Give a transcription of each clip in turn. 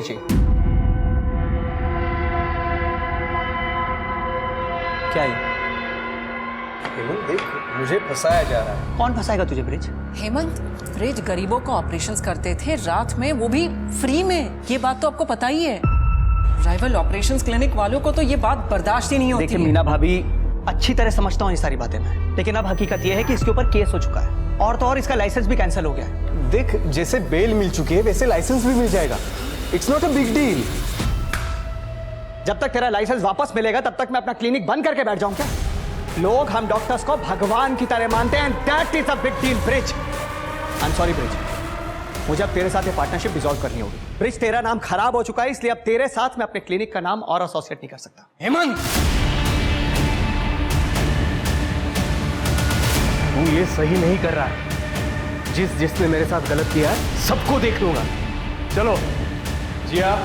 चाहिए। क्या है? हेमंत देख, मुझे फंसाया जा रहा है। कौन फंसाएगा तुझे ब्रिज? हेमंत, ब्रिज गरीबों को ऑपरेशंस करते थे रात में, वो भी फ्री में। ये बात तो आपको पता ही है। राइवल ऑपरेशंस क्लिनिक वालों को तो ये बात बर्दाश्त ही नहीं होती। देखिए मीना भाभी, अच्छी तरह समझता हूँ ये सारी बातें मैं, लेकिन अब हकीकत ये है कि इसके ऊपर केस हो चुका है और तो और इसका लाइसेंस भी कैंसिल हो गया है। देख, जैसे बेल मिल चुकी है वैसे लाइसेंस भी मिल जाएगा। It's not a big deal. जब तक तेरा लाइसेंस वापस मिलेगा तब तक मैं अपना क्लिनिक बंद करके बैठ जाऊं क्या? लोग हम डॉक्टर्स को भगवान की तरह मानते हैं, that is a big deal bridge. I am sorry bridge, मुझे अब तेरे साथ ये पार्टनरशिप डिसॉल्व करनी होगी। ब्रिज, तेरा नाम खराब हो चुका है, इसलिए अब तेरे साथ मैं अपने क्लिनिक का नाम और एसोसिएट नहीं कर सकता। हेमंत, तू ये सही नहीं कर रहा है। जिसने मेरे साथ गलत किया है सबको देख लूंगा। चलो जिया।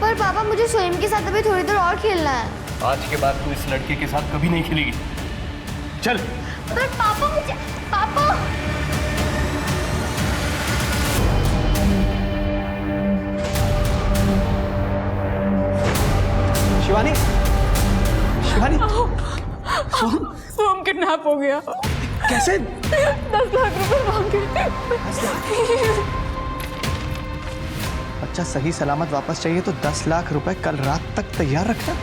पर पापा, मुझे सोहिम के साथ अभी थोड़ी देर और खेलना है। आज के बाद तू इस लड़के के साथ कभी नहीं खेलेगी। चल। पर पापा, मुझे पापा। शिवानी, शिवानी, सोम किडनैप हो गया। कैसे? 10 लाख रुपए मांगे। बच्चा सही सलामत वापस चाहिए तो 10 लाख रुपए कल रात तक तैयार रखना।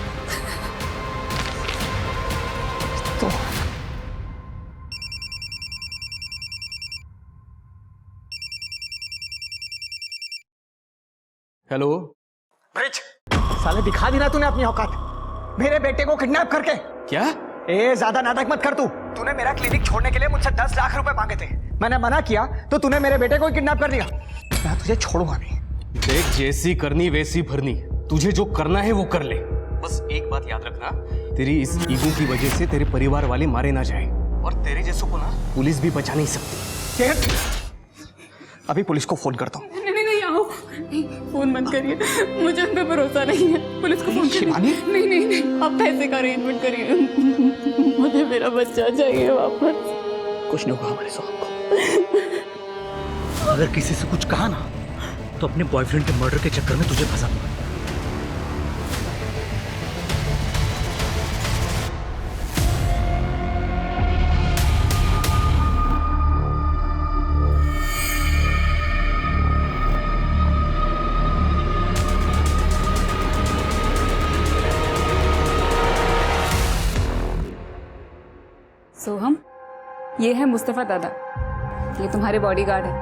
तो हेलो ब्रिज, साले दिखा दी ना तूने अपनी औकात, मेरे बेटे को किडनैप करके। क्या? ए, ज्यादा नाटक मत कर तू। तूने मेरा क्लिनिक छोड़ने के लिए मुझसे 10 लाख रुपए मांगे थे, मैंने मना किया तो तूने मेरे बेटे को किडनैप कर लिया। मैं तुझे छोड़ूंगा नहीं। देख, जैसी करनी वैसी भरनी। तुझे जो करना है वो कर ले। बस एक बात याद रखना, तेरी इस ईगो की वजह से तेरे परिवार वाले मारे ना जाए, और तेरे जैसों को ना पुलिस भी बचा नहीं सकती। अभी पुलिस को फोन करता हूँ। नहीं आओ, फोन बंद करिए, मुझे उन पे भरोसा नहीं है। पुलिस को फोन शिवानी? नहीं, आप पैसे का अरेंजमेंट करिए, मुझे मेरा बच्चा चाहिए वापस। कुछ नहीं होगा हमारे साहब को। अगर किसी से कुछ कहा ना तो अपने बॉयफ्रेंड के मर्डर के चक्कर में तुझे फंसा दूंगा। सोहम, ये है मुस्तफा दादा, ये तुम्हारे बॉडीगार्ड है।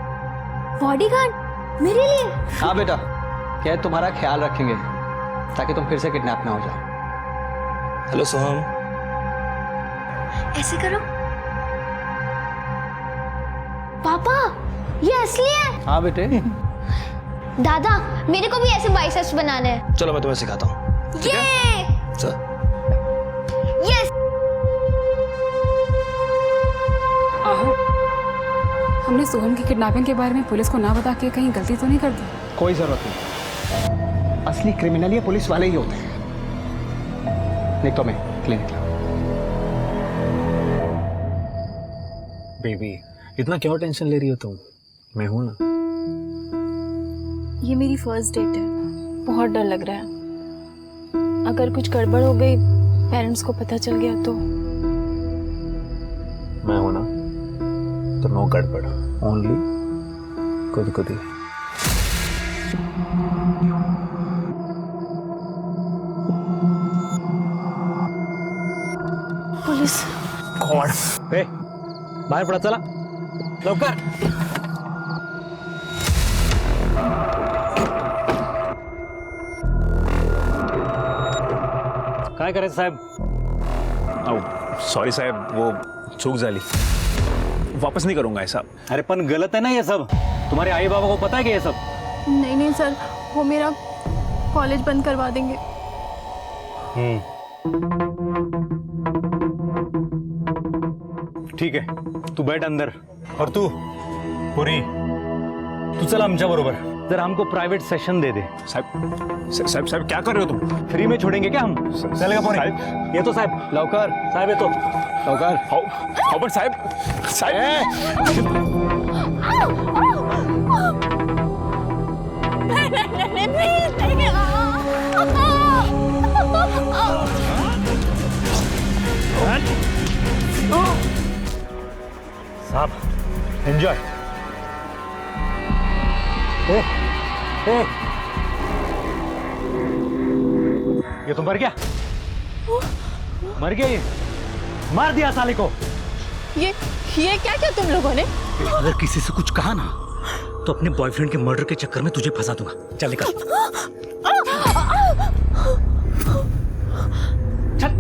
बॉडीगार्ड मेरे लिए? हाँ बेटा, क्या तुम्हारा ख्याल रखेंगे ताकि तुम फिर से किडनैप ना हो जाओ। हेलो सोहम। ऐसे करो। पापा, ये असली है? हाँ बेटे। दादा, मेरे को भी ऐसे बाइसेप्स बनाने हैं। चलो मैं तुम्हें सिखाता हूँ। ये चल। यस। आहो, हमने सोहम की किडनैपिंग के बारे में पुलिस को ना बता के कहीं गलती तो नहीं कर दी? कोई जरूरत नहीं, असली क्रिमिनल ये पुलिस वाले ही होते हैं। नहीं तो मैं क्लिनिक लाऊं। बेबी, इतना क्यों टेंशन ले रही हो तुम? मैं हूं ना। ये मेरी फर्स्ट डेट है, बहुत डर लग रहा है। अगर कुछ गड़बड़ हो गई, पेरेंट्स को पता चल गया तो? मैं हूं ना, तो नो गड़बड़, ओनली खुद ही। पुलिस। गॉड, ए, बाहर पड़ा, चला लवकर। काय करायचं साहेब? सॉरी साहब, वो चूक झाली, वापस नहीं करूंगा ऐसा। अरे पण गलत है ना ये सब। तुम्हारे आई बाबा को पता है कि ये सब? नहीं सर, वो मेरा कॉलेज बंद करवा देंगे। ठीक है, तू बैठ अंदर, और तू पुरी, तू चल आमच्या बरोबर, जरा हमको प्राइवेट सेशन दे दे। साहब क्या कर रहे हो तुम? फ्री में छोड़ेंगे क्या हम? चलेगा पुरी? ये तो साहब, लवकर साहब ये तो लवकर। हाउ बट साहब नहीं प्लीज नहीं। साहब एंजॉय। ये तो मर गया, मर गया ये, मार दिया साले को। ये क्या क्या तुम लोगों ने? अगर किसी से कुछ कहा ना तो अपने बॉयफ्रेंड के मर्डर के चक्कर में तुझे फंसा दूंगा। चल निकल। चल।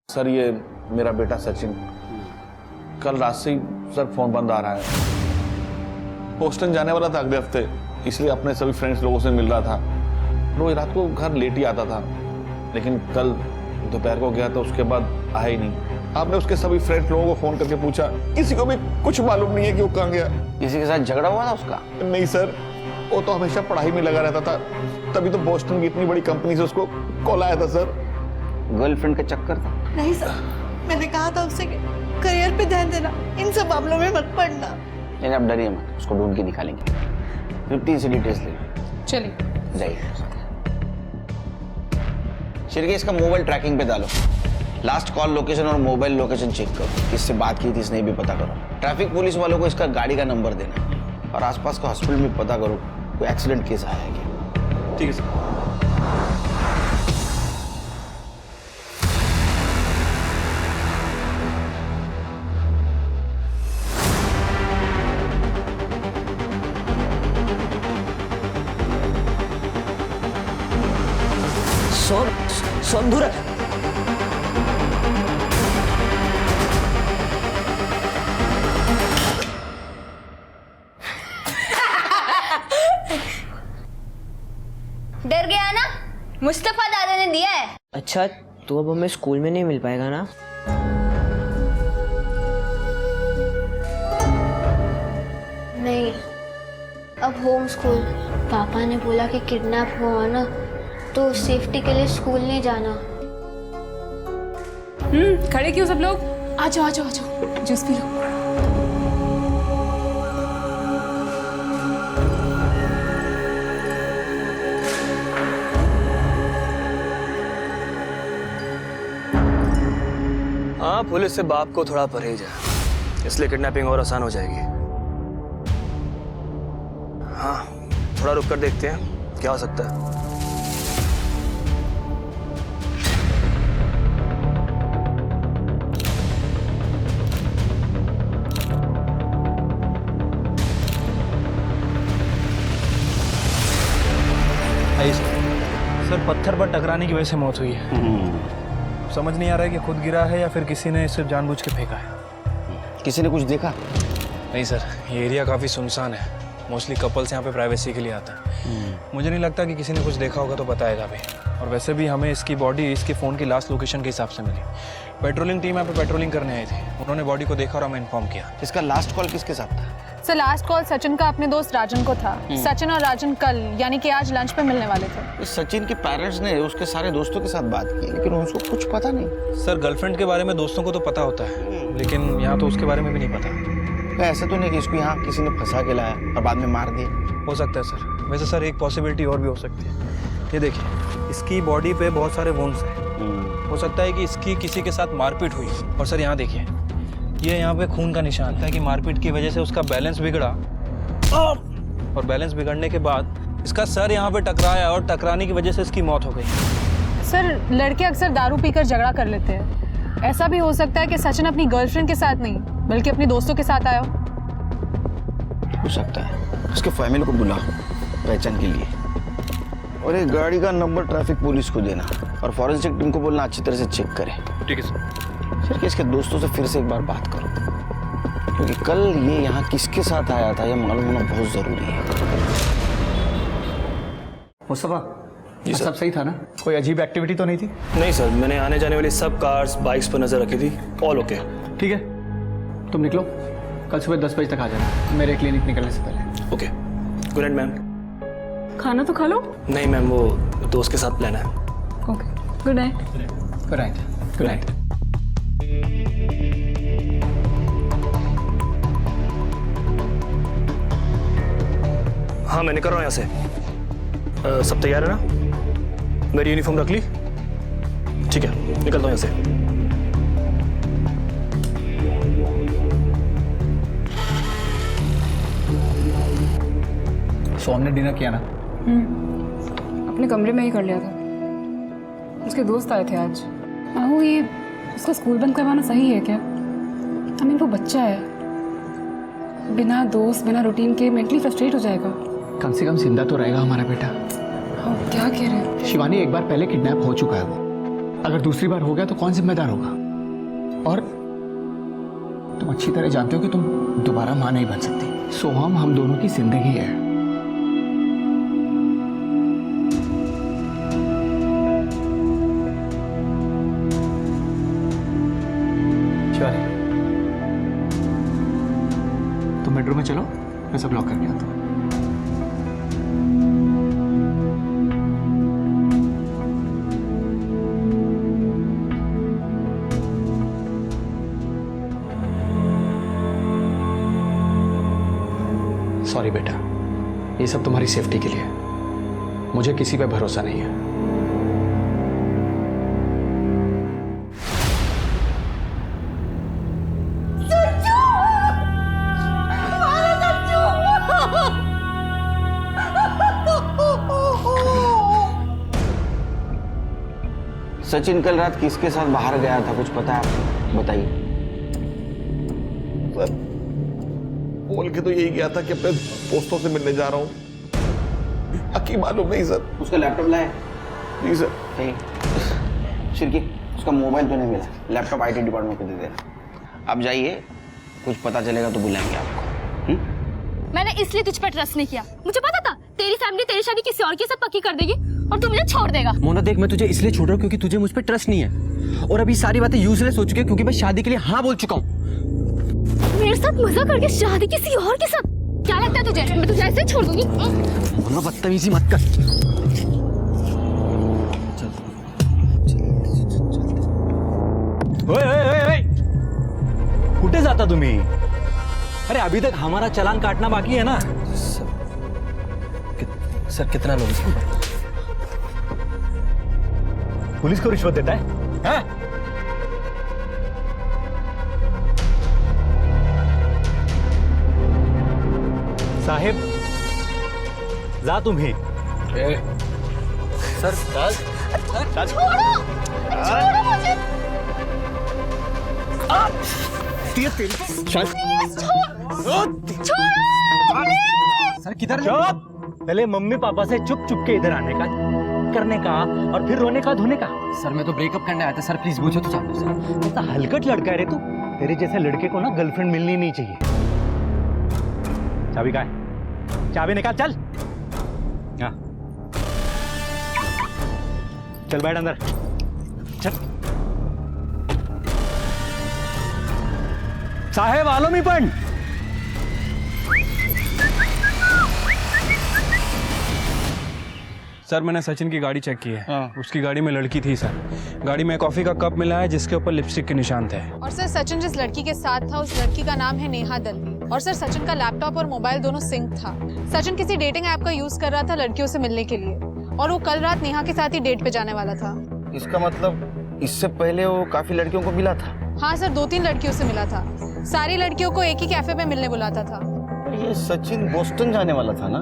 सर ये मेरा बेटा सचिन, कल रात से ही सर फोन बंद आ रहा है। बोस्टन जाने वाला था अगले हफ्ते, इसलिए अपने सभी फ्रेंड्स लोगों से मिल रहा था। रोज रात को घर लेट ही आता था, लेकिन कल दोपहर को गया तो उसके बाद आया ही नहीं। आपने उसके सभी फ्रेंड्स लोगों को फोन करके पूछा, किसी को भी कुछ मालूम नहीं है कि वो कहाँ गया। किसी के साथ झगड़ा हुआ था उसका? नहीं सर, वो तो हमेशा पढ़ाई में लगा रहता था, तभी तो बोस्टन की इतनी बड़ी कंपनी से उसको कॉल आया था सर। गर्लफ्रेंड का चक्कर था? नहीं सर, मैंने कहा था उससे कि करियर पे ध्यान देना, इन सब मामलों में मत पड़ना। नहीं आप डरिए मत, उसको ढूंढ के निकालेंगे। 15 से डिटेल्स ले लो। चलिए जाइए। शिरके इसका मोबाइल ट्रैकिंग पे डालो, लास्ट कॉल लोकेशन और मोबाइल लोकेशन चेक करो, किससे बात की थी इसने भी पता करो। ट्रैफिक पुलिस वालों को इसका गाड़ी का नंबर देना और आसपास का हॉस्पिटल में पता करो कोई एक्सीडेंट केस आया है क्या। ठीक है सर। सोनधुर डर गया ना? मुस्तफा दादा ने दिया है। अच्छा तो अब हमें स्कूल में नहीं मिल पाएगा ना? नहीं, अब होम स्कूल। पापा ने बोला कि किडनैप हुआ ना तो सेफ्टी के लिए स्कूल नहीं जाना। खड़े क्यों सब लोग? आ जाओ आ जाओ आ जाओ, जूस पी लो। हाँ, पुलिस से बाप को थोड़ा परहेज है, इसलिए किडनैपिंग और आसान हो जाएगी। हाँ, थोड़ा रुक कर देखते हैं क्या हो सकता है। सर पत्थर पर टकराने की वजह से मौत हुई है। समझ नहीं आ रहा है कि खुद गिरा है या फिर किसी ने सिर्फ जानबूझ के फेंका है। किसी ने कुछ देखा? नहीं सर, ये एरिया काफ़ी सुनसान है, मोस्टली कपल्स यहाँ पे प्राइवेसी के लिए आता है। मुझे नहीं लगता कि किसी ने कुछ देखा होगा तो बताएगा भी। और वैसे भी हमें इसकी बॉडी इसके फ़ोन की लास्ट लोकेशन के हिसाब से मिली। पेट्रोलिंग टीम यहाँ पे पेट्रोलिंग करने आई थी, उन्होंने बॉडी को देखा और हमें इन्फॉर्म किया। इसका लास्ट कॉल किसके साथ था? सर लास्ट कॉल सचिन का अपने दोस्त राजन को था। सचिन और राजन कल यानी कि आज लंच पे मिलने वाले थे। इस सचिन के पेरेंट्स ने उसके सारे दोस्तों के साथ बात की, लेकिन उसको कुछ पता नहीं। सर गर्लफ्रेंड के बारे में दोस्तों को तो पता होता है, लेकिन यहाँ तो उसके बारे में भी नहीं पता। ऐसा तो नहीं कि इसको यहाँ किसी ने फंसा के लाया और बाद में मार दिया? हो सकता है सर। वैसे सर एक पॉसिबिलिटी और भी हो सकती है। ये देखिए, इसकी बॉडी पे बहुत सारे वुंड्स हैं। हो सकता है कि इसकी किसी के साथ मारपीट हुई। और सर यहाँ देखिए, ये यहाँ पे खून का निशान था कि मारपीट की वजह से उसका बैलेंस बिगड़ा और बैलेंस बिगड़ने के बाद इसका सर यहाँ पे टकराया और टकराने की वजह से इसकी मौत हो गई। सर लड़के अक्सर दारू पीकर झगड़ा कर लेते हैं, ऐसा भी हो सकता है कि सचिन अपनी गर्लफ्रेंड के साथ नहीं बल्कि अपने दोस्तों के साथ आया हो सकता है। उसके फैमिली को बुला पहचान के लिए, और एक गाड़ी का नंबर ट्रैफिक पुलिस को देना और फॉरेंसिक टीम को बोलना अच्छी तरह से चेक करे। ठीक है सर। सर कि इसके दोस्तों से फिर से एक बार बात करो, क्योंकि कल ये यहाँ किसके साथ आया था ये मालूम होना बहुत जरूरी है। मुस्तफा, ये सब सही था ना? कोई अजीब एक्टिविटी तो नहीं थी? नहीं सर, मैंने आने जाने वाली सब कार्स बाइक्स पर नजर रखी थी, ऑल ओके। ठीक है, तुम निकलो, कल सुबह 10 बजे तक आ जाना मेरे क्लिनिक निकलने से पहले। ओके। Good night ma'am. खाना तो खा लो। नहीं मैम, वो दोस्त के साथ प्लान है। Okay, good night. Good night. Good night. हाँ मैं निकल रहा हूँ यहाँ से। सब तैयार है ना? मेरी यूनिफॉर्म रख ली? ठीक है, निकलता हूँ यहाँ से। सो हमने डिनर किया ना? अपने कमरे में ही कर लिया था। उसके दोस्त आए थे आज। आहू, ये उसका स्कूल बंद करवाना सही है क्या? आई मीन वो बच्चा है, बिना दोस्त बिना रूटीन के मेंटली फ्रस्ट्रेट हो जाएगा। कम से कम जिंदा तो रहेगा हमारा बेटा। हाँ, क्या कह रहे हैं? शिवानी, एक बार पहले किडनैप हो चुका है वो। अगर दूसरी बार हो गया तो कौन जिम्मेदार होगा? और तुम अच्छी तरह जानते हो कि तुम दोबारा मां नहीं बन सकती। सोहम हम दोनों की जिंदगी है। शिवानी, तुम बेडरूम में चलो, मैं सब लॉक करके आता हूँ। सॉरी बेटा, ये सब तुम्हारी सेफ्टी के लिए। मुझे किसी पे भरोसा नहीं है। सचिन कल रात किसके साथ बाहर गया था, कुछ पता है? बताइए। बोल के तो यही गया था कि अपने दोस्तों से मिलने जा रहा हूँ। बाकी मालूम नहीं सर। उसका लैपटॉप लाया? जी सर। शिरकी, उसका मोबाइल तो नहीं मिला। लैपटॉप आईटी डिपार्टमेंट को दे देना। अब जाइए, कुछ पता चलेगा तो बुलाएंगे आपको। मैंने इसलिए तुझ पर ट्रस्ट नहीं किया। मुझे पता था तेरी फैमिली तेरी शादी किसी और के साथ पक्की कर देगी और तू मुझे छोड़ देगा। मोना देख, मैं तुझे इसलिए छोड़ रहा हूँ क्योंकि तुझे मुझ पर ट्रस्ट नहीं है, और अभी सारी बातें यूजलेस हो चुकी है क्योंकि मैं शादी के लिए हाँ बोल चुका हूँ। मेरे साथ मजा करके शादी किसी और के साथ? क्या लगता है तुझे मैं तुझे ऐसे ही छोड़ दूंगी? मोना बदतमीजी मत कर। कुठे जाता तुम्ही? अरे अभी तक हमारा चालान काटना बाकी है ना। सर कितना लोग इसको? पुलिस को रिश्वत देता है? हाँ? साहेब, जा तुम्ही। सर, छोड़ो मुझे। सर किधर? चुप! पहले मम्मी पापा से चुप चुप के इधर आने का, करने का और फिर रोने का धोने का। सर मैं तो ब्रेकअप करने आया था सर, प्लीज पूछो तो चाहते सर। ऐसा हलकट लड़का है रे तू। तेरे जैसे लड़के को ना गर्लफ्रेंड मिलनी नहीं चाहिए। चाबी कहाँ है? चाबी निकाल, चल। हाँ चल बैठ अंदर, चल। साहेब आलो मी पण। सर मैंने सचिन की गाड़ी चेक की है। उसकी गाड़ी में लड़की थी सर। गाड़ी में कॉफी का कप मिला है जिसके ऊपर लिपस्टिक के निशान थे। और सर सचिन जिस लड़की के साथ था उस लड़की का नाम है नेहा दलवी। और सर सचिन का लैपटॉप और मोबाइल दोनों सिंक था। सचिन किसी डेटिंग ऐप का यूज कर रहा था लड़कियों से मिलने के लिए, और वो कल रात नेहा के साथ ही डेट पे जाने वाला था। इसका मतलब इससे पहले वो काफी लड़कियों को मिला था? हाँ सर, 2-3 लड़कियों से मिला था। सारी लड़कियों को एक ही कैफे में मिलने बुलाता था। ये सचिन बोस्टन जाने वाला था ना,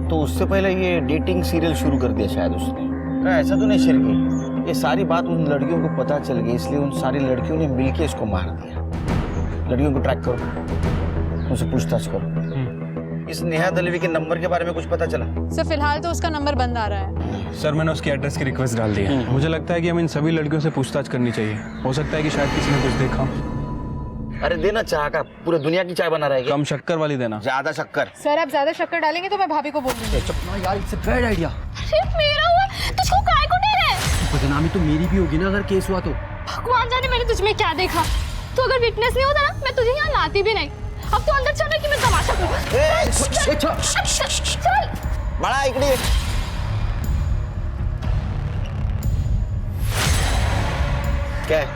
तो उससे पहले ये डेटिंग सीरियल शुरू कर दिया शायद उसने। ऐसा तो नहीं शिरकी, ये सारी बात उन लड़कियों को पता चल गई, इसलिए उन सारी लड़कियों ने मिलके इसको मार दिया। लड़कियों को ट्रैक करो, उनसे पूछताछ करो। इस नेहा दलवी के नंबर के बारे में कुछ पता चला? सर फिलहाल तो उसका नंबर बंद आ रहा है। सर मैंने उसकी एड्रेस की रिक्वेस्ट डाल दी है। मुझे लगता है कि हम इन सभी लड़कियों से पूछताछ करनी चाहिए। हो सकता है कि शायद किसी ने कुछ देखा। अरे देना चाह का, पूरे दुनिया की चाय बना रहा है। कम शक्कर वाली देना। ज्यादा शक्कर? सर आप ज्यादा शक्कर डालेंगे तो मैं भाभी को बोल दूंगी। यार इट्स अ बैड आइडिया। सिर्फ मेरा हुआ, तुझको काय को दे रहे? बदनामी तो मेरी भी होगी ना अगर केस हुआ तो। भगवान जाने मैंने तुझमें क्या देखा। तू अगर विटनेस नहीं होता ना, मैं तुझे यहाँ लाती भी नहीं। अब तो अंदर चल कि मैं तमाशा करूं। चल बड़ा इकड़ी क्या है?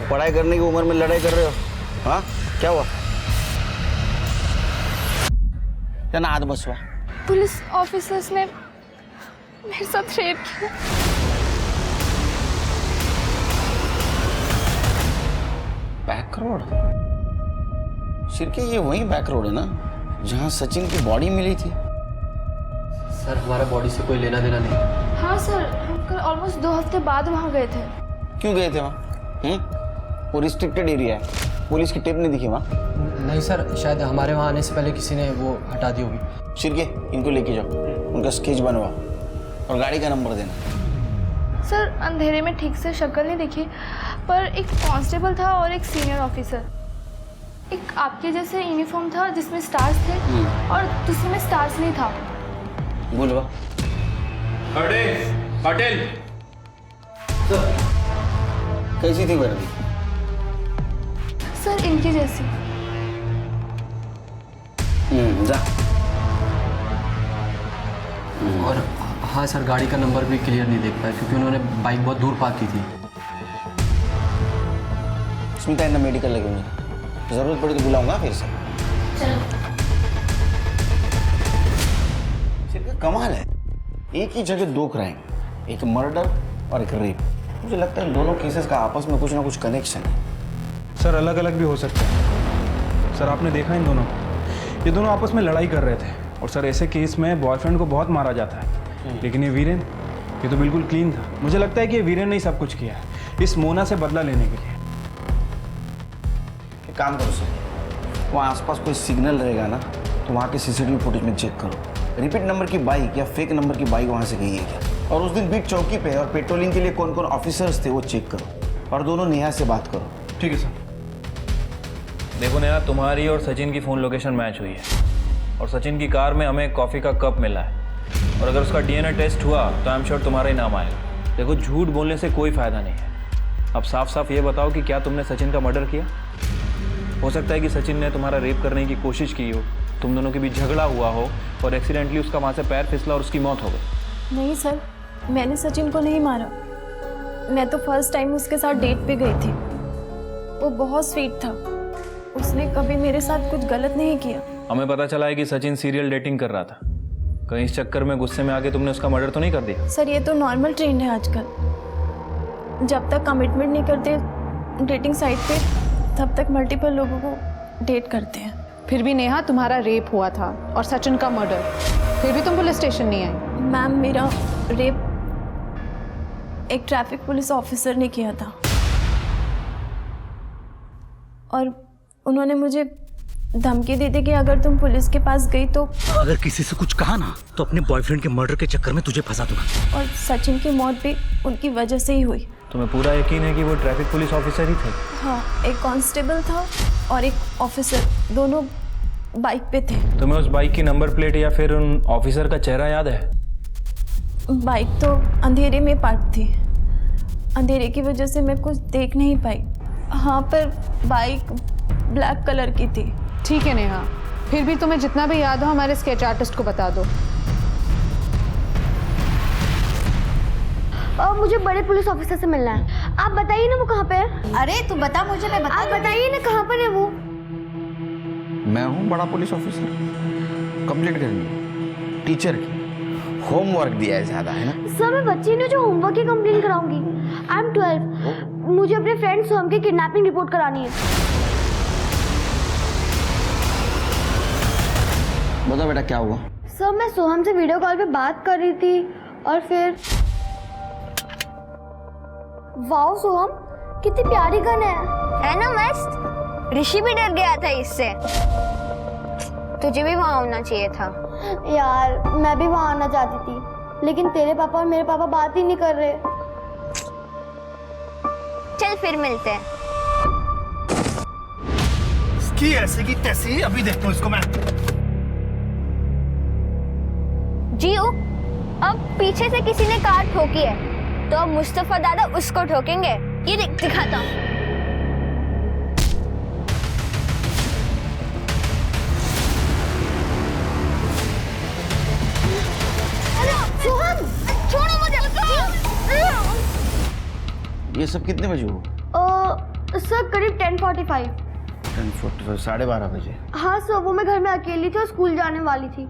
पढ़ाई करने की उम्र में लड़ाई कर रहे हो? हाँ क्या हुआ? क्या ना हाथ बसवा? पुलिस ऑफिसर्स ने मेरे साथ रेप किया। Back road? शिरके ये वही बैक रोड है ना जहाँ सचिन की बॉडी मिली थी? सर हमारा बॉडी से कोई लेना देना नहीं। हाँ सर, हम कल ऑलमोस्ट 2 हफ्ते बाद वहाँ गए थे। क्यों गए थे वहाँ? वो रिस्ट्रिक्टेड एरिया है, पुलिस की टेप नहीं दिखी वहाँ? नहीं सर, शायद हमारे वहाँ आने से पहले किसी ने वो हटा दी होगी। शिरके इनको लेके जाओ, उनका स्केच बनवाओ और गाड़ी का नंबर देना। सर अंधेरे में ठीक से शक्ल नहीं दिखी, पर एक कांस्टेबल था और एक सीनियर ऑफिसर। एक आपके जैसे यूनिफॉर्म था जिसमें स्टार्स थे और दूसरे में स्टार्स नहीं था। बोलवा पटेल कैसी थी वर्दी? सर इनकी जैसी। जा। और हाँ सर, गाड़ी का नंबर भी क्लियर नहीं देख पाया क्योंकि उन्होंने बाइक बहुत दूर पार्क की थी। स्मिता इन्हें मेडिकल लगे मुझे, जरूरत पड़ी तो बुलाऊंगा फिर से। सिर्फ कमाल है, एक ही जगह 2 क्राइम, एक मर्डर और एक रेप। मुझे लगता है दोनों केसेस का आपस में कुछ ना कुछ कनेक्शन है। सर अलग अलग भी हो सकते हैं। सर आपने देखा इन दोनों को, ये दोनों आपस में लड़ाई कर रहे थे और सर ऐसे केस में बॉयफ्रेंड को बहुत मारा जाता है, लेकिन ये वीरेन, ये तो बिल्कुल क्लीन था। मुझे लगता है कि ये वीरेन ने ही सब कुछ किया है इस मोना से बदला लेने के लिए। एक काम करो सर, वहाँ आसपास कोई सिग्नल रहेगा ना तो वहाँ के सीसीटीवी फुटेज में चेक करो, रिपीट नंबर की बाइक या फेक नंबर की बाइक वहाँ से गई है क्या, और उस दिन बीट चौकी पे और पेट्रोलिंग के लिए कौन कौन ऑफिसर्स थे वो चेक करो, और दोनों नेहा से बात करो। ठीक है सर। देखो नेहा, तुम्हारी और सचिन की फ़ोन लोकेशन मैच हुई है और सचिन की कार में हमें कॉफ़ी का कप मिला है, और अगर उसका डीएनए टेस्ट हुआ तो आई एम श्योर तुम्हारा ही नाम आएगा। देखो झूठ बोलने से कोई फ़ायदा नहीं है। अब साफ साफ ये बताओ कि क्या तुमने सचिन का मर्डर किया? हो सकता है कि सचिन ने तुम्हारा रेप करने की कोशिश की हो, तुम दोनों के बीच झगड़ा हुआ हो और एक्सीडेंटली उसका वहाँ से पैर फिसला और उसकी मौत हो गई। नहीं सर, मैंने सचिन को नहीं मारा। मैं तो फर्स्ट टाइम उसके साथ डेट पे गई थी। वो बहुत स्वीट था, उसने कभी मेरे साथ कुछ गलत नहीं किया। हमें पता चला है कि सचिन सीरियल डेटिंग कर रहा था। कहीं इस चक्कर में गुस्से में आके तुमने उसका मर्डर तो नहीं कर दिया? सर ये तो नॉर्मल ट्रेंड है आजकल। जब तक कमिटमेंट नहीं करते डेटिंग साइट पे, तब तक मल्टीपल लोगों को डेट करते हैं। फिर भी नेहा, तुम्हारा रेप हुआ था और सचिन का मर्डर, फिर भी तुम पुलिस स्टेशन नहीं आई। मैम मेरा रेप एक ट्रैफिक पुलिस ऑफिसर ने किया था और उन्होंने मुझे धमकी दी थी कि अगर तुम पुलिस के पास गई तो अगर किसी से कुछ कहा ना तो अपने बॉयफ्रेंड के मर्डर के चक्कर में तुझे फंसा दूंगा। और सचिन की मौत भी उनकी वजह से ही हुई। तुम्हें पूरा यकीन है कि वो ट्रैफिक पुलिस ऑफिसर ही थे? हाँ, एक कांस्टेबल था और एक ऑफिसर, दोनों बाइक पे थे। तुम्हें उस बाइक की नंबर प्लेट या फिर उन ऑफिसर का चेहरा याद है? बाइक तो अंधेरे में पार्क थी, अंधेरे की वजह से मैं कुछ देख नहीं पाई। हाँ, पर बाइक ब्लैक कलर की थी। ठीक है नेहा, फिर भी तुम्हें जितना भी याद हो हमारे स्केच आर्टिस्ट को बता दो। मुझे बड़े पुलिस ऑफिसर से मिलना है। आप बताइए ना वो कहाँ पे है। अरे तू बता मुझे, मैं बता। आप बताइए ना कहाँ पर है वो। मैं हूँ बड़ा पुलिस ऑफिसर, कंप्लेंट करनी टीचर की, होमवर्क दिया है ज़्यादा, है ना? सर मैं बच्ची नहीं जो होमवर्क की कंप्लेन कराऊंगी। आई एम 12, मुझे अपने फ्रेंड सोहम की किडनैपिंग रिपोर्ट करानी है। बता बेटा क्या हुआ? सर मैं सोहम से वीडियो कॉल पे बात कर रही थी और फिर वाओ सोहम कितनी प्यारी गन है ना मस्त। ऋषि भी डर गया था इससे। तुझे भी वहाँ होना चाहिए था। यार मैं भी वहाँ आना चाहती थी, लेकिन तेरे पापा और मेरे पापा बात ही नहीं कर रहे। चल फिर मिलते हैं। इसकी ऐसे की तैसी अभी देखता हूँ इसको मैं। जियो, अब पीछे से किसी ने कार ठोकी है तो अब मुस्तफा दादा उसको ठोकेंगे। ये दिखाता हूँ। ये सब कितने बजे हुआ? सर करीब 10:45। 10:45, 12:30 बजे। हाँ सर, वो मैं घर में अकेली थी और स्कूल जाने वाली थी,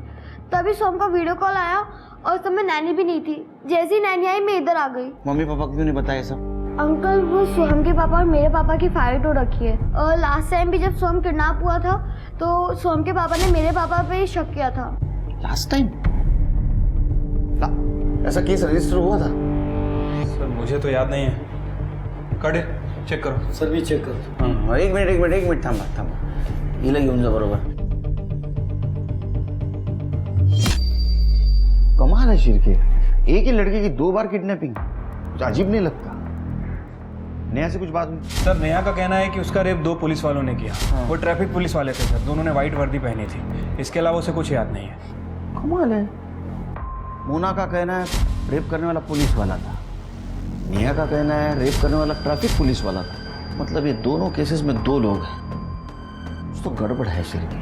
तभी सोम का वीडियो कॉल आया और उस समय नैनी भी नहीं थी। जैसी नैनी आई मैं इधर आ गई। मम्मी पापा को क्यों नहीं बताया सब? अंकल, वो सोहम के पापा और मेरे पापा की फाइट हो रखी है। और लास्ट टाइम भी जब सोहम किडनैप हुआ था तो सोहम के पापा ने मेरे पापा पे ही शक किया था। लास्ट टाइम ऐसा केस रजिस्टर हुआ था? सर मुझे तो याद नहीं है। कड़े चेक करो। सर भी चेक करो। हाँ, एक मिनिट थांबा। हिला घेऊन जा बरोबर। कमाल है शिरके, एक ही लड़के की 2 बार किडनैपिंग, कुछ अजीब नहीं लगता? नेहा से कुछ बात हुई? सर नेहा का कहना है कि उसका रेप 2 पुलिस वालों ने किया। वो ट्रैफिक पुलिस वाले थे सर, दोनों ने व्हाइट वर्दी पहनी थी। इसके अलावा उसे कुछ याद नहीं है। कमाल है। मोना का कहना है रेप करने वाला पुलिस वाला था, नेहा का कहना है रेप करने वाला ट्रैफिक पुलिस वाला था। मतलब ये दोनों केसेस में 2 लोग हैं। कुछ तो गड़बड़ है शिरके।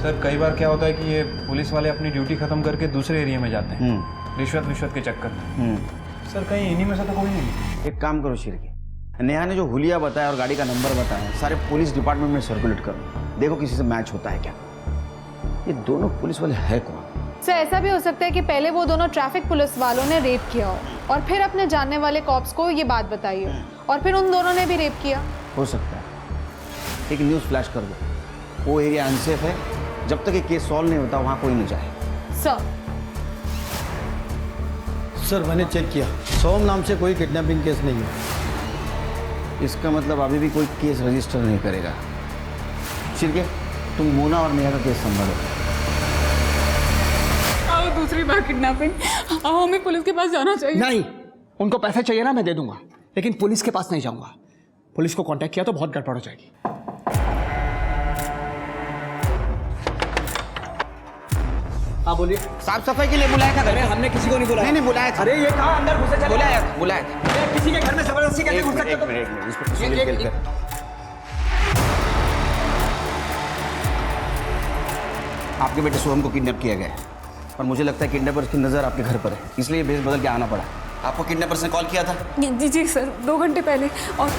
सर कई बार क्या होता है कि ये पुलिस वाले अपनी ड्यूटी खत्म करके दूसरे एरिया में जाते हैं रिश्वत के चक्कर में। सर कहीं इन्हीं में से तो कोई नहीं? एक काम करो शिरके, नेहा ने जो हुलिया बताया और गाड़ी का नंबर बताया सारे पुलिस डिपार्टमेंट में सर्कुलेट करो, देखो किसी से मैच होता है क्या। ये दोनों पुलिस वाले है कौन? सर ऐसा भी हो सकता है कि पहले वो दोनों ट्रैफिक पुलिस वालों ने रेप किया हो और फिर अपने जानने वाले कॉप्स को ये बात बताई हो और फिर उन दोनों ने भी रेप किया। हो सकता है। एक न्यूज़ फ्लैश कर दो, वो एरिया अनसेफ है, जब तक ये केस सॉल्व नहीं होता वहां कोई नहीं जाए। सर मैंने चेक किया, सोम नाम से कोई किडनैपिंग केस नहीं है। इसका मतलब अभी भी कोई केस रजिस्टर नहीं करेगा। शिरके, तुम मोना और नेहा का केस संभालो। आओ दूसरी बार किडनैपिंग, आओ हमें पुलिस के पास जाना चाहिए। नहीं, उनको पैसे चाहिए ना, मैं दे दूंगा, लेकिन पुलिस के पास नहीं जाऊंगा। पुलिस को कांटेक्ट किया तो बहुत गड़बड़ हो जाएगी। हाँ बोलिए। साफ सफाई के लिए बुलाया था? अरे हमने किसी को नहीं बुलाया। नहीं बुलाया था। अरे ये कहाँ अंदर घुसे चले? बुलाया था। किसी के घर में जबरदस्ती कैसे घुस सकते हो? एक मिनट, इंस्पेक्टर सुनील केलकर। आपके बेटे सोहम को किडनैप किया गया है और मुझे लगता है किडनैपर्स की नज़र आपके घर पर है, इसलिए भेस बदल के आना पड़ा। आपको किडनैपर्स ने कॉल किया था? जी सर, 2 घंटे पहले, और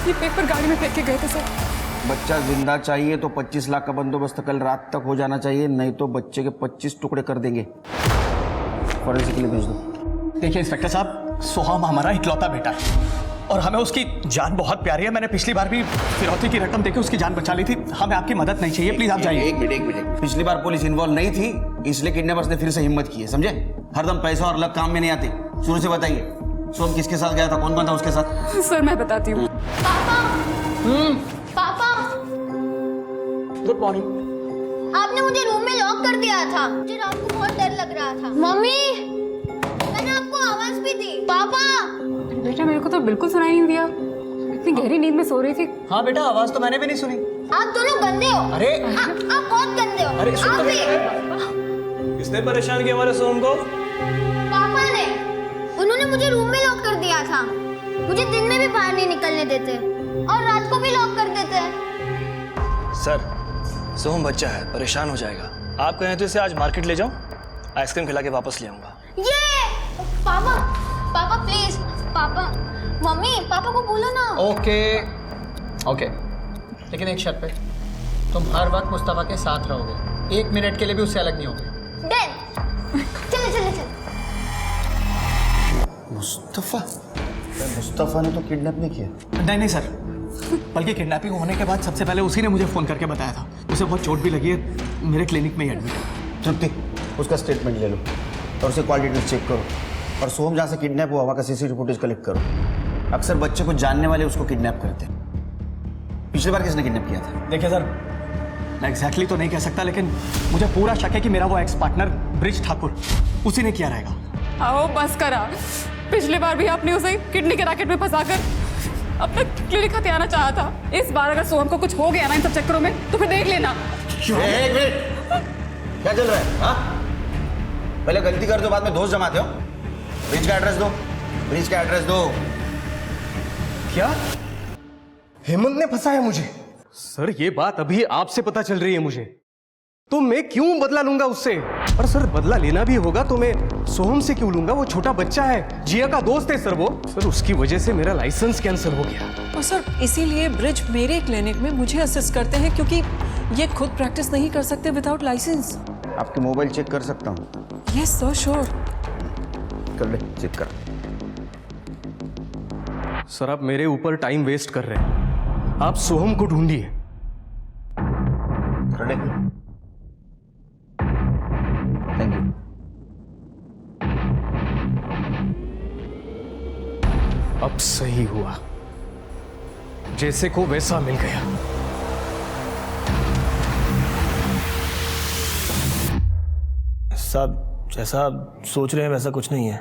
ये पेपर गाड़ी में फेंक के गए थे सर। बच्चा जिंदा चाहिए तो 25 लाख का बंदोबस्त कल रात तक हो जाना चाहिए, नहीं तो बच्चे के 25 टुकड़े कर देंगे। फॉरेंसिक के लिए भेज दो। देखिए इंस्पेक्टर साहब, सोहम हमारा इकलौता बेटा है और हमें उसकी जान बहुत प्यारी है। मैंने पिछली बार भी फिरौती की रकम देकर उसकी जान बचा ली थी। हमें आपकी मदद नहीं चाहिए, प्लीज आप जाइए। एक मिनट। पिछली बार पुलिस इन्वॉल्व नहीं थी, इसलिए किडनैपर्स ने फिर से हिम्मत की है, समझे? हरदम पैसा और लक काम में नहीं आते। शुरू से बताइए, सोहम किसके साथ गया था, कौन कौन था उसके साथ? सर मैं बताती हूँ। पापा, गुड मॉर्निंग। आपने मुझे रूम में लॉक कर दिया था, मुझे रात को बहुत डर लग रहा था। मम्मी, मैंने आपको आवाज भी दी। पापा। बेटा मेरे को तो बिल्कुल सुनाई नहीं दिया, इतनी गहरी नींद में सो रही थी। हाँ बेटा, आवाज तो मैंने भी नहीं सुनी। आप दोनों गंदे हो। अरे आप बहुत गंदे हो। अरे सुन आप तो भी। किसने परेशान किया हमारे सोहम को? पापा ने। उन्होंने मुझे रूम में लॉक कर दिया था। मुझे दिन में भी बाहर नहीं निकलने देते और रात को भी लॉक कर देते। सर सोहम बच्चा है, परेशान हो जाएगा। आप कहें तो इसे आज मार्केट ले जाओ, आइसक्रीम खिला के वापस ले आऊंगा। ये पापा प्लीज, पापा, मम्मी पापा को बोलो ना। ओके, लेकिन एक शर्त पे, तुम हर वक्त मुस्तफा के साथ रहोगे, 1 मिनट के लिए भी उससे अलग नहीं होगे। डन। चलो। मुस्तफा ने तो किडनैप नहीं किया। नहीं सर, बल्कि किडनैपिंग होने के बाद सबसे पहले उसी ने मुझे फ़ोन करके बताया था। उसे बहुत चोट भी लगी है, मेरे क्लिनिक में ही एडमिट है। तृप्ति, उसका स्टेटमेंट ले लो और उसे कॉल डिटेल्स चेक करो और सोहम जहाँ से किडनैप हुआ वहाँ का सीसीटीवी फुटेज कलेक्ट करो। अक्सर बच्चे को जानने वाले उसको किडनैप करते हैं। पिछली बार किसने किडनैप किया था? देखिए सर, मैं एग्जैक्टली तो नहीं कह सकता, लेकिन मुझे पूरा शक है कि मेरा वो एक्स पार्टनर ब्रिज ठाकुर उसी ने किया रहेगा। आओ बस करा, पिछली बार भी आपने उसे किडनी के रैकेट में फंसाकर अपना क्लिनिक हथियाना चाहा था। इस बार अगर सोहम को कुछ हो गया ना इन सब चक्करों में तो फिर देख लेना। एक मिनट, क्या चल रहा है? हाँ, पहले गलती कर दो, बाद में दोस्त जमाते हो। ब्रिज का एड्रेस दो। क्या हेमंत ने फंसाया मुझे? सर ये बात अभी आपसे पता चल रही है मुझे। तो मैं क्यों बदला लूंगा उससे? और सर बदला लेना भी होगा तो मैं सोहम से क्यों लूंगा? वो छोटा बच्चा है, जिया का दोस्त है सर वो। सर उसकी वजह से मेरा लाइसेंस कैंसिल हो गया। और सर इसीलिए ब्रिज मेरे क्लिनिक में मुझे असिस्ट करते हैं, क्योंकि ये खुद प्रैक्टिस नहीं कर सकते विदाउट लाइसेंस। आपके मोबाइल चेक कर सकता हूँ? Yes sir, sure. कर ले, चेक कर। सर आप मेरे ऊपर टाइम वेस्ट कर रहे हैं। आप सोहम को ढूंढिए। कर ले। Thank you. अब सही हुआ, जैसे को वैसा मिल गया। साहब जैसा आप सोच रहे हैं वैसा कुछ नहीं है।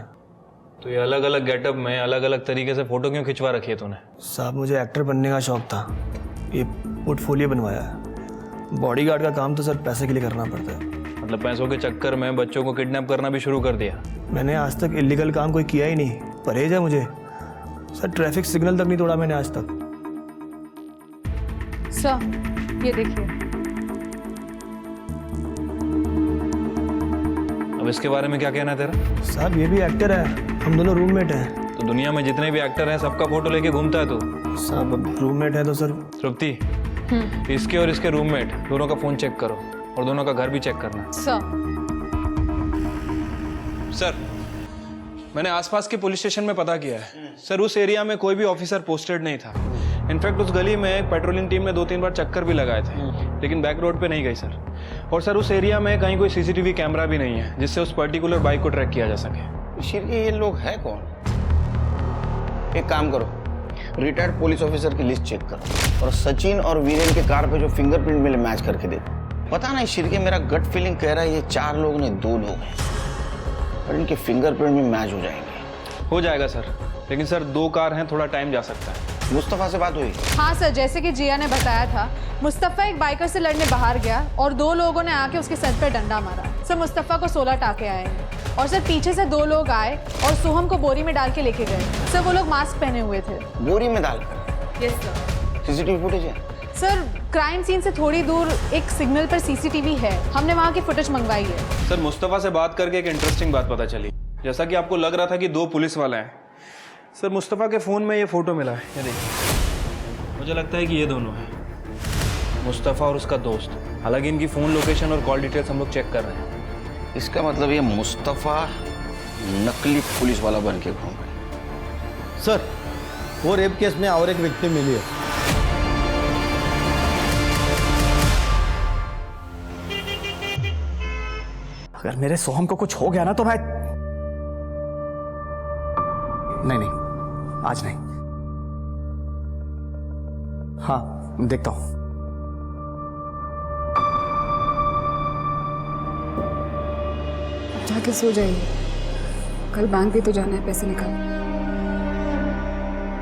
तो ये अलग अलग गेटअप में अलग अलग तरीके से फोटो क्यों खिंचवा रखी है तूने? साहब मुझे एक्टर बनने का शौक था, ये पोर्टफोलियो बनवाया है। बॉडीगार्ड का काम तो सर पैसे के लिए करना पड़ता है। मतलब पैसों के चक्कर में बच्चों को किडनैप करना भी शुरू कर दिया? मैंने आज तक इलीगल काम कोई किया ही नहीं, परहेज है मुझे। सर ट्रैफिक सिग्नल तक नहीं तोड़ा मैंने आज तक। सर ये देखिए। अब इसके बारे में क्या कहना है तेरा? साहब ये भी एक्टर है, हम दोनों रूममेट हैं। तो दुनिया में जितने भी एक्टर हैं सबका फोटो लेके घूमता है तू? साहब अब रूममेट है तो सर। तृप्ति, इसके और इसके रूममेट दोनों का फोन चेक करो और दोनों का घर भी चेक करना। सर मैंने आसपास के पुलिस स्टेशन में पता किया है सर, उस एरिया में कोई भी ऑफिसर पोस्टेड नहीं था। इनफैक्ट उस गली में एक पेट्रोलिंग टीम ने 2-3 बार चक्कर भी लगाए थे, लेकिन बैक रोड पे नहीं गई सर। और सर उस एरिया में कहीं कोई सीसीटीवी कैमरा भी नहीं है जिससे उस पर्टिकुलर बाइक को ट्रैक किया जा सके। शिर के ये लोग हैं कौन? एक काम करो, रिटायर्ड पुलिस ऑफिसर की लिस्ट चेक करो और सचिन और वीरेन के कार पे जो फिंगरप्रिंट मिले मैच करके देखो। पता नहीं शिर के, मेरा गट फीलिंग कह रहा है ये 4 लोग नहीं 2 लोग हैं और इनके फिंगरप्रिंट भी मैच हो जाएंगे। हो जाएगा सर, लेकिन सर 2 कार हैं, थोड़ा टाइम जा सकता है। मुस्तफा से बात हुई? हाँ सर, जैसे कि जिया ने बताया था, मुस्तफा एक बाइकर से लड़ने बाहर गया और 2 लोगों ने आके उसके सर पे डंडा मारा। सर मुस्तफा को 16 टाके आए और सर पीछे से 2 लोग आए और सोहम को बोरी में डाल के लेके गए। सर वो लोग मास्क पहने हुए थे। बोरी में डालकर? Yes sir. सीसीटीवी फुटेज है? सर क्राइम सीन से थोड़ी दूर एक सिग्नल पर सीसीटीवी है, हमने वहाँ की फुटेज मंगवाई है। सर मुस्तफा से बात करके एक इंटरेस्टिंग बात पता चली। जैसा कि आपको लग रहा था कि 2 पुलिस वाले हैं, सर मुस्तफा के फ़ोन में ये फ़ोटो मिला है, ये देखिए। मुझे लगता है कि ये दोनों हैं, मुस्तफा और उसका दोस्त। हालांकि इनकी फ़ोन लोकेशन और कॉल डिटेल्स हम लोग चेक कर रहे हैं। इसका मतलब ये मुस्तफा नकली पुलिस वाला बन के घूम रहा है। सर वो रेप केस में और एक व्यक्ति मिली है। अगर मेरे सोहम को कुछ हो गया ना तो मैं नहीं, आज नहीं। हाँ देखता हूं। जाके सो जाइए, कल बैंक भी तो जाना है पैसे निकाल।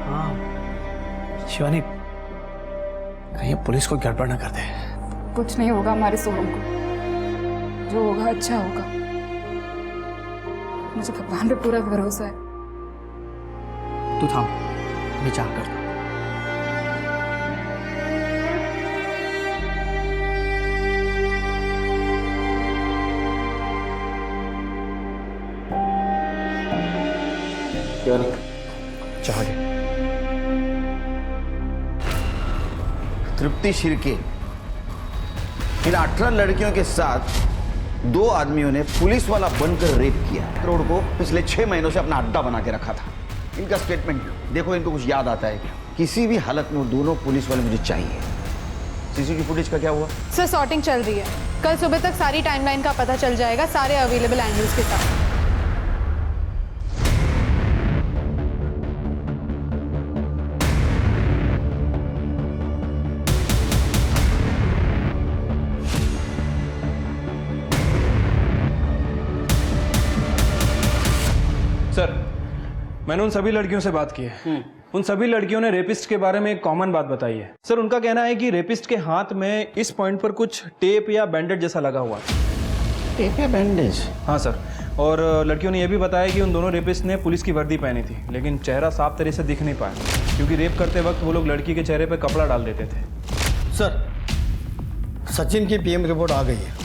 हाँ शिवानी, कहीं पुलिस को गड़बड़ ना कर दे। कुछ नहीं होगा हमारे सोहम को, जो होगा अच्छा होगा। मुझे भगवान पे पूरा भरोसा है। तू थाम, मैं चाह कर। चाह गए। तृप्ति शिर्के, इन 18 लड़कियों के साथ 2 आदमियों ने पुलिस वाला बनकर रेप किया। करोड़ को पिछले 6 महीनों से अपना अड्डा बना के रखा था। इनका स्टेटमेंट देखो, इनको कुछ याद आता है क्या? किसी भी हालत में वो दोनों पुलिस वाले मुझे चाहिए। सीसीटीवी फुटेज का क्या हुआ? सर सॉर्टिंग चल रही है, कल सुबह तक सारी टाइमलाइन का पता चल जाएगा, सारे अवेलेबल एंगल्स के साथ। सर मैंने उन सभी लड़कियों से बात की है। उन सभी लड़कियों ने रेपिस्ट के बारे में एक कॉमन बात बताई है। सर उनका कहना है कि रेपिस्ट के हाथ में इस पॉइंट पर कुछ टेप या बैंडेज जैसा लगा हुआ है। टेप या बैंडेज? हाँ सर, और लड़कियों ने यह भी बताया कि उन दोनों रेपिस्ट ने पुलिस की वर्दी पहनी थी, लेकिन चेहरा साफ तरह से दिख नहीं पाया क्योंकि रेप करते वक्त वो लोग लड़की के चेहरे पर कपड़ा डाल देते थे। सर सचिन की पीएम रिपोर्ट आ गई है।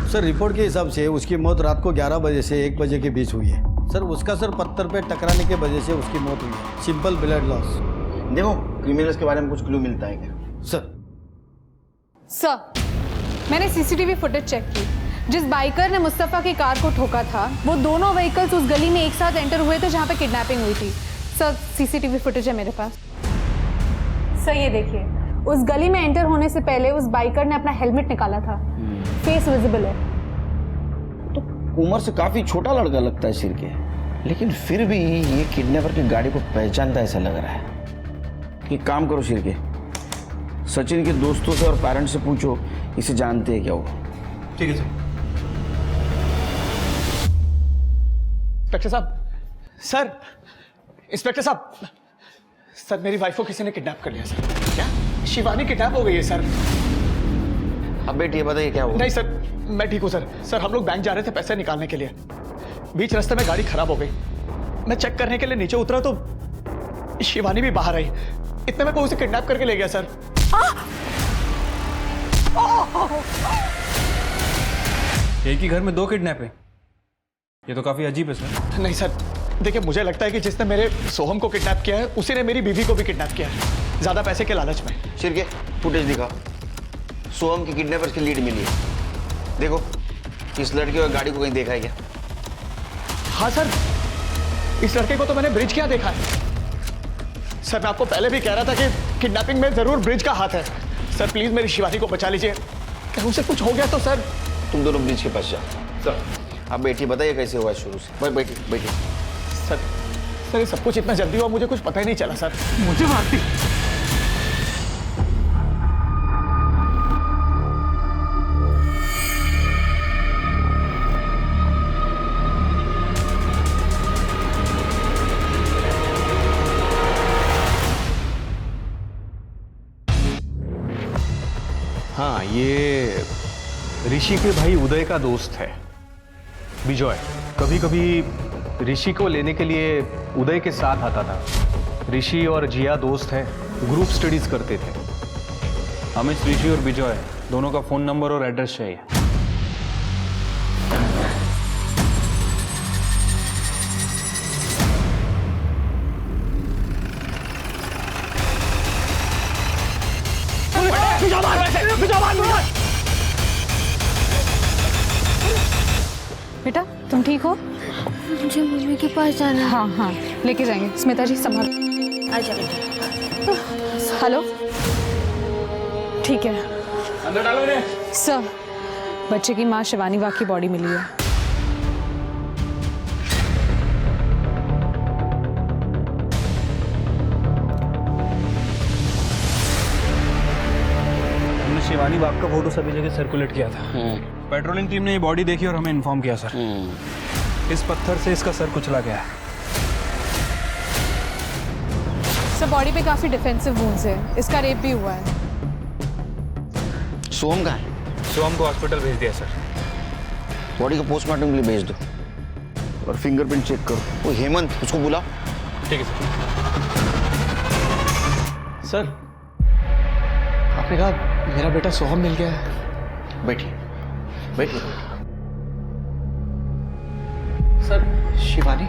सर रिपोर्ट के हिसाब से उसकी मौत रात को 11 बजे से 1 बजे के बीच हुई है। सर उसका सर पत्थर पे टकराने की वजह से उसकी मौत हुई है। Simple blood loss. देखो क्रिमिनल्स के बारे में कुछ क्लू मिलता है क्या? सर मैंने सीसीटीवी फुटेज चेक की। जिस बाइकर ने मुस्तफ़ा की कार को ठोका था वो दोनों व्हीकल्स उस गली में एक साथ एंटर हुए थे जहाँ पे किडनैपिंग हुई थी। सर सीसीटीवी फुटेज है मेरे पास। सर ये देखिए, उस गली में एंटर होने से पहले उस बाइकर ने अपना हेलमेट निकाला था। फेस विजिबल है। तो उम्र से काफी छोटा लड़का लगता है सिर के, लेकिन फिर भी ये किडनैपर की गाड़ी को पहचानता ऐसा लग रहा है। एक काम करो सिर के, सचिन के दोस्तों से और पेरेंट्स से पूछो इसे जानते हैं क्या वो। ठीक है सर। इंस्पेक्टर साहब, सर इंस्पेक्टर साहब, सर मेरी वाइफ को किसी ने किडनैप कर लिया सर। क्या? शिवानी किडनैप हो गई है सर। अब बेटी बताइए क्या हुआ? नहीं सर, मैं ठीक हूँ सर। सर हम लोग बैंक जा रहे थे पैसे निकालने के लिए, बीच रास्ते में गाड़ी खराब हो गई। मैं चेक करने के लिए नीचे उतरा तो शिवानी भी बाहर आई। इतने में कोई उसे किडनैप करके ले गया सर। एक ही घर में 2 किडनैपिंग, ये तो काफी अजीब है सर। नहीं सर, देखिए मुझे लगता है कि जिसने मेरे सोहम को किडनैप किया है उसी ने मेरी बीवी को भी किडनैप किया है, ज्यादा पैसे के लालच में। शिरके फुटेज दिखा, सोहम की किडनैपर्स की लीड मिली है। देखो इस लड़के और गाड़ी को कहीं देखा है क्या? हाँ सर, इस लड़के को तो मैंने ब्रिज क्या देखा है। सर मैं आपको पहले भी कह रहा था कि किडनैपिंग में जरूर ब्रिज का हाथ है। सर प्लीज मेरी शिवानी को बचा लीजिए, कहीं उसे कुछ हो गया तो सर। तुम दोनों ब्रिज के पास जाओ। सर आप बैठिए, बताइए कैसे हुआ शुरू से। भाई बैठिए बैठिए। सर ये सब कुछ इतना जल्दी हुआ, मुझे कुछ पता ही नहीं चला सर। मुझे मारती। हाँ, ये ऋषि के भाई उदय का दोस्त है विजय। कभी कभी ऋषि को लेने के लिए उदय के साथ आता था। ऋषि और जिया दोस्त हैं, ग्रुप स्टडीज करते थे। हमें ऋषि और विजय दोनों का फोन नंबर और एड्रेस चाहिए। बेटा तुम ठीक हो? मुझे मम्मी के पास जाना है। हाँ हाँ लेके जाएंगे। स्मिता जी संभाल। आजा बेटा। हेलो ठीक है। अंदर डालो इन्हें। सर बच्चे की माँ शिवानी वाघ की बॉडी मिली है। हमने शिवानी बाग का फोटो सभी जगह सर्कुलेट किया था। पेट्रोलिंग टीम ने ये बॉडी देखी और हमें इन्फॉर्म किया सर। इस पत्थर से इसका सर कुचला गया है। सर बॉडी पे काफी डिफेंसिव वुंड्स है, इसका रेप भी हुआ है। सोहम कहाँ है? सोहम को हॉस्पिटल भेज दिया सर। बॉडी को पोस्टमार्टम के लिए भेज दो और फिंगरप्रिंट चेक करो। वो हेमंत उसको बुलाओ। ठीक है सर आपने कहा मेरा बेटा सोहम मिल गया है। बैठिए बैठिए। सर शिवानी?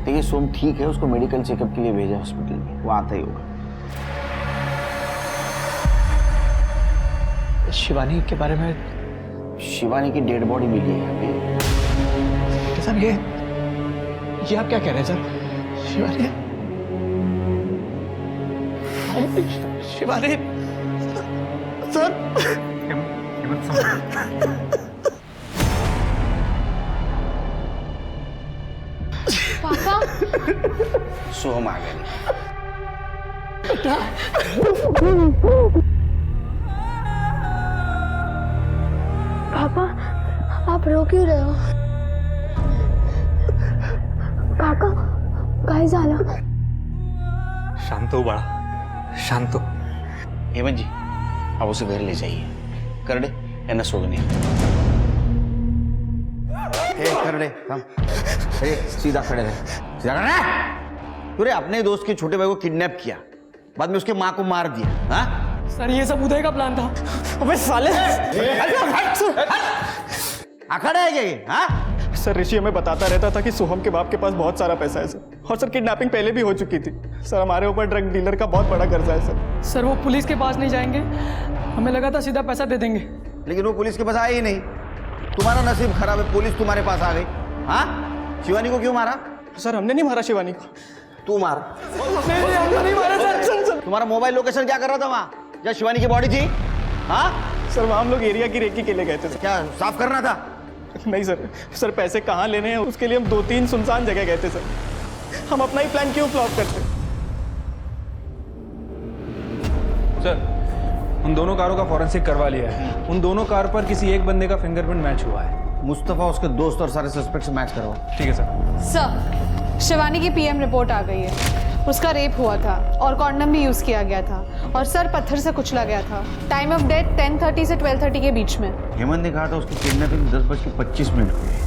देखिए सोम ठीक है, उसको मेडिकल चेकअप के लिए भेजा हॉस्पिटल में, वो आता ही होगा। शिवानी के बारे में? शिवानी की डेड बॉडी मिली है अभी। सर ये आप क्या कह रहे हैं सर? शिवानी शिवानी सर। पापा सोहम आ गया। पापा आप रो क्यों रहे हो? काका काय झालं? शांत हो बाळा, शांत हो। हेमंत जी आप उसे घर ले जाइए। करडे यांना सोडून या। करडे थांब। अरे सीधा खड़े रहे, सीधा खड़े रहे। तूने अपने दोस्त के छोटे भाई को किडनैप किया, बाद में उसके माँ को मार दिया। हाँ सर ये सब उदय का प्लान था। अबे साले। आखड़ा है क्या ये? हाँ? सर ऋषि हमें बताता रहता था कि सोहम के बाप के पास बहुत सारा पैसा है सर, और सर किडनैपिंग पहले भी हो चुकी थी सर। हमारे ऊपर ड्रग डीलर का बहुत बड़ा कर्जा है सर। सर वो पुलिस के पास नहीं जाएंगे, हमें लगा था सीधा पैसा दे देंगे, लेकिन वो पुलिस के पास आए ही नहीं। तुम्हारा नसीब खराब है, पुलिस तुम्हारे पास आ गई। हाँ, शिवानी को क्यों मारा? सर हमने नहीं मारा शिवानी को। तू मार। नहीं मारा सर। तुम्हारा मोबाइल लोकेशन क्या कर रहा था वहाँ जहाँ शिवानी की बॉडी थी? हाँ सर वहाँ हम लोग एरिया की रेकी के लिए गए थे सर। क्या साफ करना था? नहीं सर, सर पैसे कहाँ लेने हैं उसके लिए हम 2-3 सुनसान जगह गए थे सर। हम अपना ही प्लान क्यों फ्लॉप करते? सर उन दोनों कारों का फॉरेंसिक करवा लिया है। उन दोनों कार पर किसी एक बंदे का फिंगरप्रिंट मैच हुआ है। मुस्तफा उसके दोस्त और सारे सस्पेक्ट से मैच करवाओ। ठीक है सर। सर शिवानी की पीएम रिपोर्ट आ गई है। उसका रेप हुआ था और कॉन्डम भी यूज किया गया था, और सर पत्थर से कुचला गया था। टाइम ऑफ डेथ 10:30 से 12:30 के बीच में। हेमंत ने कहा था उसकी किडनैपिंग 10:25 हुई,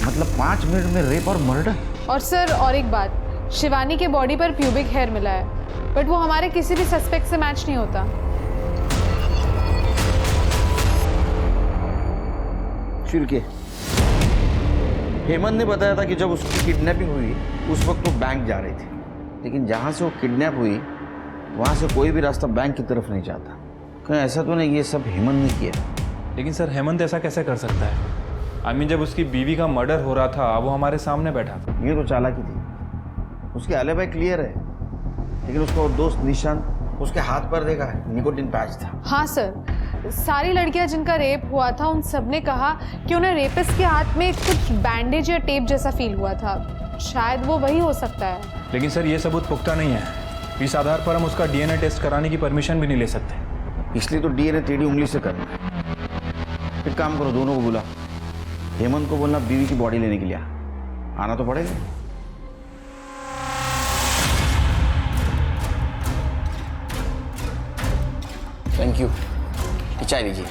मतलब 5 मिनट में रेप और मर्डर। और सर और एक बात, शिवानी के बॉडी पर प्यूबिक हेयर मिला है, बट वो हमारे किसी भी सस्पेक्ट से मैच नहीं होता। शिरके, हेमंत ने बताया था कि जब उसकी किडनैपिंग हुई उस वक्त वो बैंक जा रही थी, लेकिन जहाँ से वो किडनैप हुई वहाँ से कोई भी रास्ता बैंक की तरफ नहीं जाता। कहीं ऐसा तो नहीं ये सब हेमंत ने किया? लेकिन सर हेमंत ऐसा कैसे कर सकता है? आई मीन जब उसकी बीवी का मर्डर हो रहा था वो हमारे सामने बैठा था। ये तो चालाकी थी। उसकी एलिबाई क्लियर है, लेकिन उसका वो दोस्त निशांत उसके हाथ पर देखा है, निकोटिन पैच था। हाँ सर, सारी लड़कियां जिनका रेप हुआ था उन सब ने कहा कि उन्हें रेपिस्ट के हाथ में कुछ बैंडेज या टेप जैसा फील हुआ था। शायद वो वही हो सकता है। लेकिन सर ये सबूत पुख्ता नहीं है। इस आधार पर हम उसका डीएनए टेस्ट कराने की परमिशन भी नहीं ले सकते। इसलिए तो डीएनए टेढ़ी उंगली से करना है। एक काम करो, दोनों को बुला, हेमंत को बोलना बीवी की बॉडी लेने के लिए आना तो पड़ेगा। Thank you. चाय लीजिए।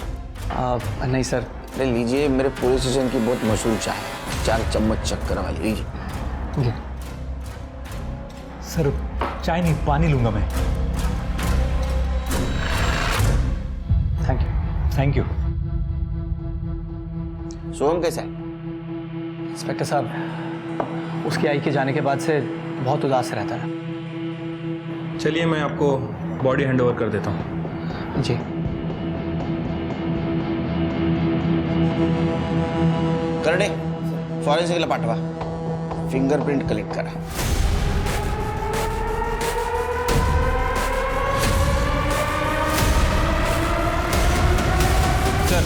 नहीं सर। अरे लीजिए, मेरे पुलिस स्टेशन की बहुत मशहूर चाय, 4 चम्मच शक्कर वाली, लीजिए। सर चाय नहीं, पानी लूंगा मैं। Thank you. Thank you. Soham कैसा है? इंस्पेक्टर साहब, उसकी आई के जाने के बाद से बहुत उदास रहता है। चलिए मैं आपको बॉडी हैंड ओवर कर देता हूँ। जी। करणे, फॉरेन्सिकला पाठवा, फिंगरप्रिंट कलेक्ट करा। सर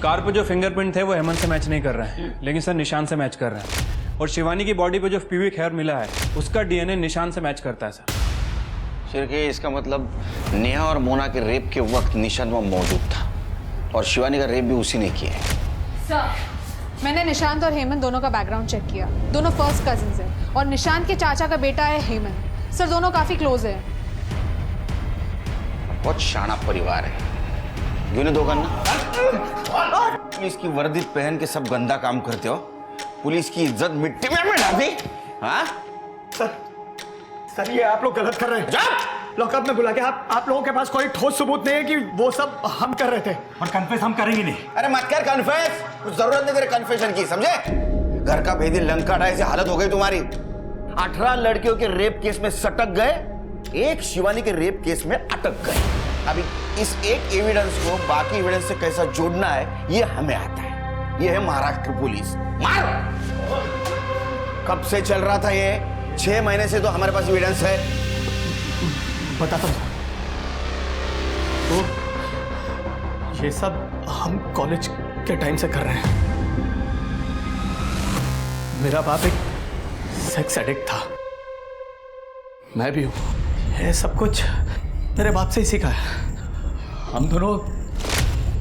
कार पे जो फिंगरप्रिंट थे वो हेमंत से मैच नहीं कर रहे हैं, लेकिन सर निशान से मैच कर रहे हैं। और शिवानी की बॉडी पे जो प्यूबिक हेयर मिला है उसका डीएनए निशान से मैच करता है सर। शिरके, इसका मतलब नेहा और मोना के रेप के वक्त निशान वहाँ मौजूद था, और शिवानी का रेप भी उसी ने किया है। सर मैंने निशांत और हेमंत दोनों का बैकग्राउंड चेक किया। दोनों फर्स्ट कजिन्स हैं, और निशांत के चाचा का बेटा है हेमंत। सर दोनों काफी क्लोज है। बहुत शाना परिवार है। क्यों नहीं दो करना? पुलिस की वर्दी पहन के सब गंदा काम करते हो, पुलिस की इज्जत मिट्टी में मिला दी। हाँ सर ये आप लोग गलत कर रहे हैं। लॉकअप में बुला के आप लोगों के पास कोई ठोस सबूत नहीं है कि वो सब हम कर रहे थे, और कन्फेस हम करेंगे नहीं। अरे मत कर कन्फेस, कुछ जरूरत नहीं तेरे कन्फेशन की, समझे? घर का भेदी लंका ढाई से हालत हो गई तुम्हारी। 18 लड़कियों के रेप केस में सटक गए, एक शिवानी के रेप केस में अटक गए। अभी इस एक एविडेंस को बाकी एविडेंस से कैसा जोड़ना है ये हमें आता है। ये है महाराष्ट्र पुलिस। मार! कब से चल रहा था ये? 6 महीने से तो हमारे पास एविडेंस है। बताता हूँ। तो ये सब हम कॉलेज के टाइम से कर रहे हैं। मेरा बाप एक सेक्स एडिक्ट था, मैं भी हूँ। ये सब कुछ मेरे बाप से ही सीखा है। हम दोनों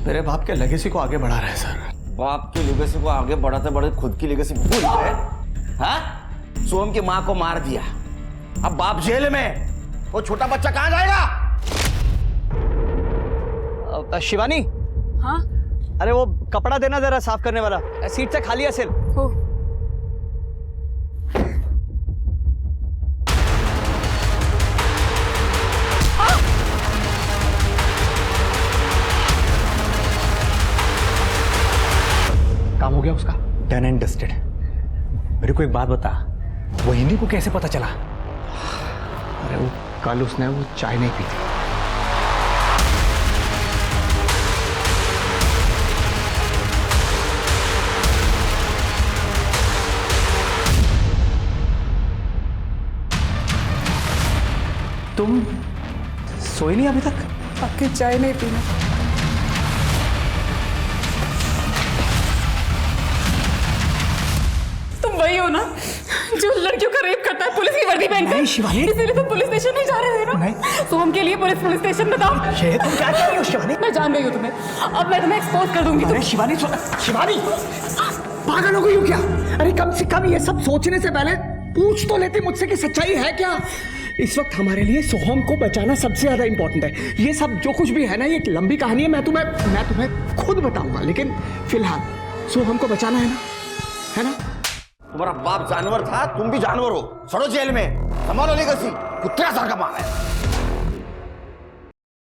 मेरे बाप के लेगेसी को आगे बढ़ा रहे हैं सर। बाप की लेगेसी को आगे बढ़ाते बढ़ाते खुद की लेगेसी भूल गए। हाँ? सोहम की माँ को मार दिया, अब बाप जेल में, वो छोटा बच्चा कहाँ जाएगा? शिवानी। हाँ? अरे वो कपड़ा देना जरा, साफ करने वाला, सीट से खाली है सिल। गया उसका? Done and dusted. मेरे को एक बात बता, वो हिंदी को कैसे पता चला? अरे वो कल उसने वो चाय नहीं पी थी। तुम सोई नहीं अभी तक? आपकी चाय नहीं पीना। तुम वही हो ना जो लड़कियों का रेप करता है पुलिस की वर्दी पहनकर? नहीं शिवानी। इसीलिए तुम पुलिस स्टेशन नहीं जा रहे थे ना? नहीं। तो हम के लिए पुलिस स्टेशन बताओ। ये तुम क्या कर रही हो शिवानी? मैं जान गई हूँ तुम्हें, अब मैं तुम्हें एक्सपोज कर दूंगी। अरे शिवानी शिवानी पागल हो गई हो क्या? अरे कम से कम ये सब सोचने से पहले पूछ तो लेते मुझसे कि सच्चाई है क्या। इस वक्त हमारे लिए सोहम को बचाना सबसे ज्यादा इंपॉर्टेंट है। ये सब जो कुछ भी है ना, ये एक लंबी कहानी है, मैं तुम्हें खुद बताऊंगा, लेकिन फिलहाल सोहम को बचाना है ना? तुम्हारा बाप जानवर था, तुम भी जानवर हो। सड़ो जेल में, संभालो लेगेसी, कुत्ते सारखा माल है।